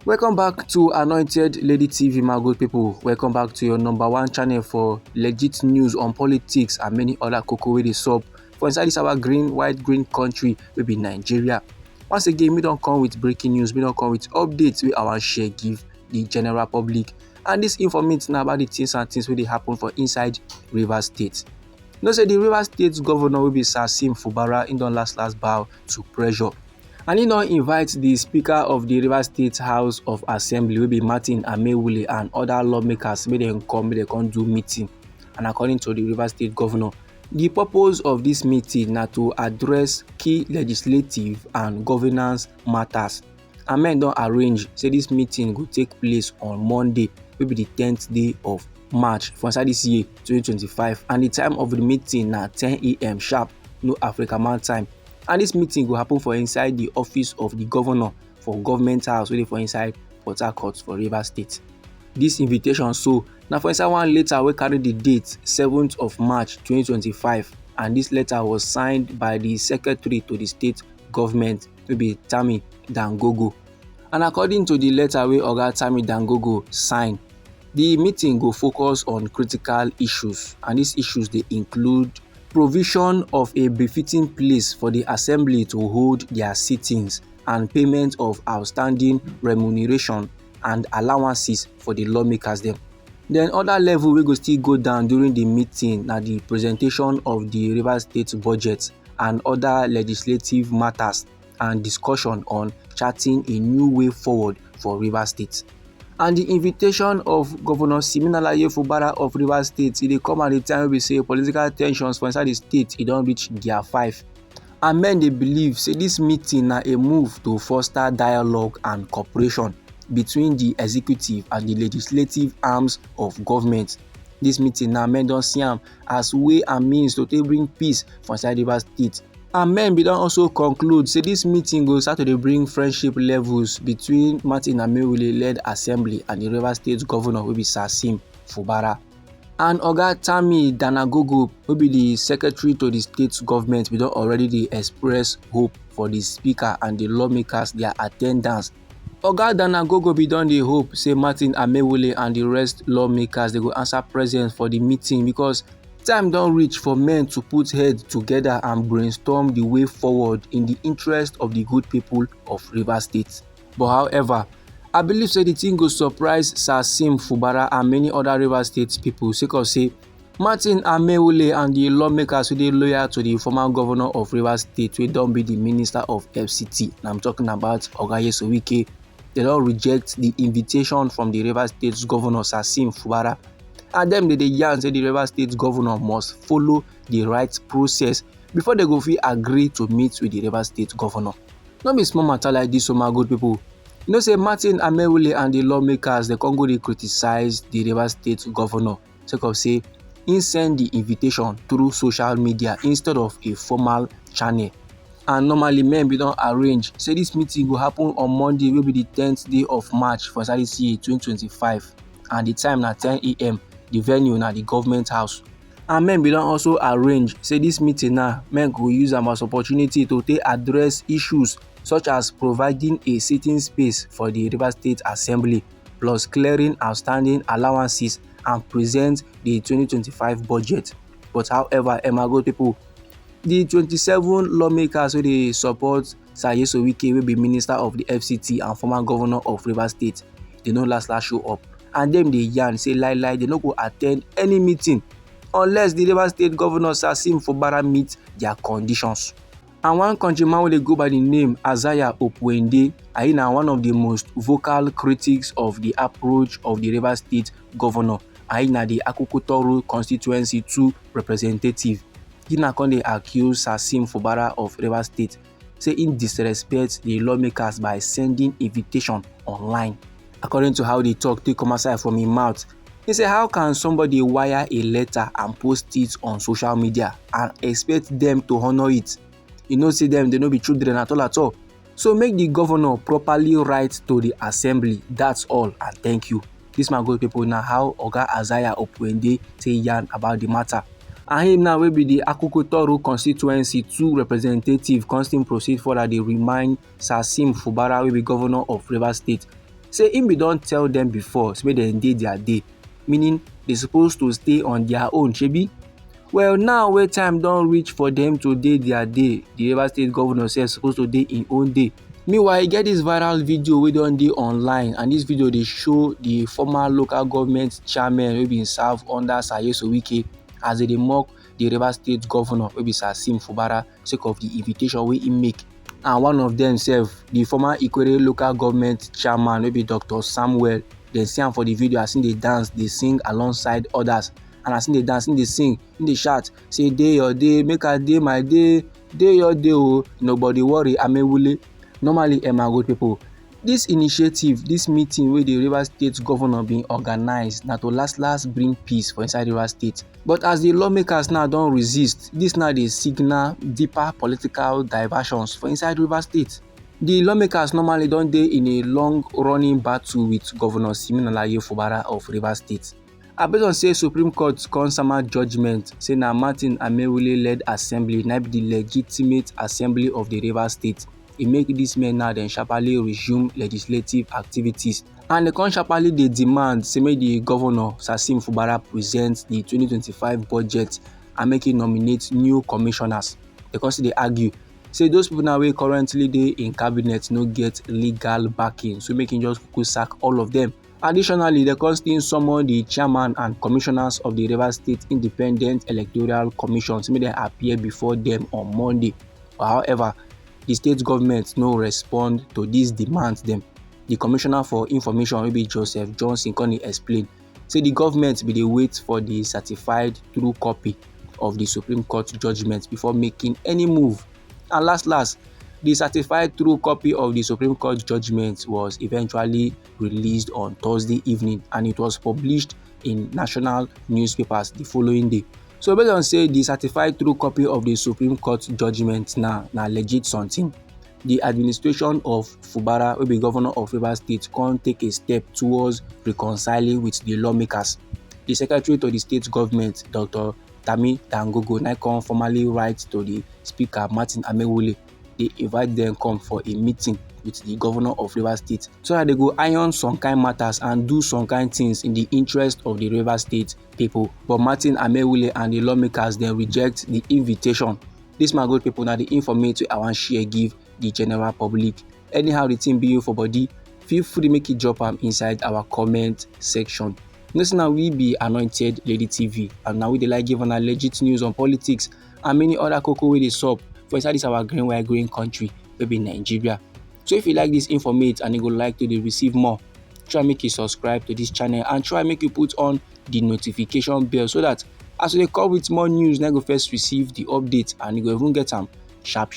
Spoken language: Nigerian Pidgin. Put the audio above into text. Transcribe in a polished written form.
Welcome back to Anointed Lady TV, my good people. Welcome back to your number one channel for legit news on politics and many other koko wey dey sup for inside this our green, white, green country wey be Nigeria. Once again, we don't come with breaking news, we don't come with updates wey I wan share give the general public. And this information na about the things and things wey dey happen for inside Rivers State. You know say the Rivers State governor wey be Fubara, he don last bow to pressure. And he don invite the Speaker of the Rivers State House of Assembly wey be Martin Amaewhule and other lawmakers make dem come do meeting. And according to the Rivers State governor, the purpose of this meeting na to address key legislative and governance matters. And men don arrange say this meeting go take place on Monday wey be the 10th day of March for inside this year 2025, and the time of the meeting na 10 a.m. sharp, no Africa man time. And this meeting go happen for inside the office of the governor for government house wey dey for inside Port Harcourt for Rivers State. This invitation so na for inside one letter wey carry the date 7th of March 2025, and this letter was signed by the secretary to the state government wey be Tami Dangogo. And according to the letter wey Oga Tami Dangogo sign, the meeting go focus on critical issues, and these issues dey include provision of a befitting place for the assembly to hold their sittings and payment of outstanding remuneration and allowances for the lawmakers dem. Then other level wey go still go down during the meeting na the presentation of the Rivers State budget and other legislative matters and discussion on charting a new way forward for Rivers State. And the invitation of Governor Siminalayi Fubara of Rivers State, e dey come at the time wey be say political tensions for inside the state e don reach gear 5. And men dey believe say this meeting na a move to foster dialogue and cooperation between the executive and the legislative arms of government. This meeting na men don see am as way and means to take bring peace for inside Rivers State. And men bin don also conclude say this meeting go start to dey bring friendship levels between Martin Amaewhule led assembly and the Rivers State governor wey be Fubara. And Oga Tami Dangogo wey be the secretary to the state government bin don already dey express hope for the speaker and the lawmakers their attendance. Oga Dangogo bin don dey hope say Martin Amaewhule and the rest lawmakers dey go answer presence for the meeting, because time don reach for men to put head together and brainstorm the way forward in the interest of the good people of Rivers State. But however, I believe say the thing go surprise Fubara and many other Rivers State people sake of say Martin Amaewhule and the lawmakers wey dey loyal to the former governor of Rivers State wey don be the minister of FCT, and I'm talking about Wike, they don reject the invitation from the Rivers State governor Fubara. And dem dey yarn say the Rivers State governor must follow the right process before they go fit agree to meet with the Rivers State governor. No be small matter like this, so my good people. You know say Martin Amaewhule and the lawmakers they come go dey criticize the Rivers State governor sake of say he send the invitation through social media instead of a formal channel. And normally men bin don arrange say this meeting go happen on Monday wey be the 10th day of March for inside this year 2025, and the time na 10 a.m. The venue na the government house. And men bin don also arrange say this meeting now men go use am as opportunity to take address issues such as providing a sitting space for the Rivers State Assembly, plus clearing outstanding allowances and present the 2025 budget. But however, my good people, the 27 lawmakers wey dey support Wike wey be minister of the FCT and former governor of Rivers State, they no last show up. And dem dey yarn say lie they no go attend any meeting unless the Rivers State governor Fubara meet their conditions. And one countryman wey dey go by the name Isaiah Opuende, he na one of the most vocal critics of the approach of the Rivers State governor, and he na the Harcourt constituency 2 representative. He na come dey accuse Fubara of Rivers State say he disrespect the lawmakers by sending invitation online. According to how they talk, take come aside from his mouth, he say how can somebody wire a letter and post it on social media and expect them to honor it? You know say them, they no be children at all. So make the governor properly write to the assembly, that's all, and thank you. This my good people now how Oga Isaiah Opuende say yarn about the matter. And him now will be the Harcourt constituency 2 representative, constant proceed further. They remind Fubara will be governor of Rivers State say im bin don tell dem before say make dem dey their day, meaning dey suppose to stay on their own shebi. Well, now wey time don reach for dem to dey their day, the Rivers State Governor sef suppose to dey im own day. Meanwhile, e get dis viral video wey don dey online, and dis video dey show the former local government chairman wey bin serve under Sir Wike as dey mock the Rivers State Governor wey be Sir Fubara sake of the invitation wey im make. And one of dem sef, the former Ikwerre local government chairman wey be Dr. Samuel, dem see am for the video as im dey dance, dey sing alongside others. And as im dey dance, im dey sing, im dey shout say dey your day, make I dey my day, dey your day o, nobody worry Amewule. Normally, my good people, dis initiative, dis meeting wey the Rivers State Governor bin organize na to last bring peace for inside Rivers State. But as the lawmakers now don resist, dis now dey signal deeper political diversions for inside Rivers State. The lawmakers normally don dey in a long-running battle with Governor Siminalayi Fubara of Rivers State. Based on say Supreme Court come sama judgment say na Martin Amewule-led assembly na be the legitimate assembly of the Rivers State. E make dis men now dem sharparly resume legislative activities, and dem come sharparly dey demand say make the governor Sir Fubara present the 2025 budget and make e nominate new commissioners. Dem come still dey argue say those people now wey currently dey in cabinet no get legal backing, so make im just go sack all of them. Additionally, dem come still summon the chairman and commissioners of the Rivers State Independent Electoral Commission say make dem appear before them on Monday. However, the state government no respond to these demands dem. The commissioner for information wey be Joseph Johnson come dey explain say the government bin dey wait for the certified true copy of the Supreme Court judgment before making any move. And last, the certified true copy of the Supreme Court judgment was eventually released on Thursday evening, and it was published in national newspapers the following day. So based on say the certified true copy of the Supreme Court judgment na legit something, the administration of Fubara wey be governor of Rivers State come take a step towards reconciling with the lawmakers. The secretary to the state government, Dr. Tami Dangogo, now come formally write to the speaker Martin Amewule. They invite them come for a meeting with the governor of Rivers State so that they go iron some kind matters and do some kind things in the interest of the Rivers State people. But Martin Amewule and the lawmakers then reject the invitation. This my good people, now the informate I want share give the general public. Anyhow the thing be you for body, feel free to make it drop am inside our comment section. Listen, now we be Anointed Lady TV, and now we dey like give una legit news on politics and many other koko wey dey sup for inside this our green country wey be Nigeria. So if you like this informate and you go like to receive more, try make you subscribe to this channel and try make you put on the notification bell so that as we come with more news, now go first receive the update and you go even get them sharp.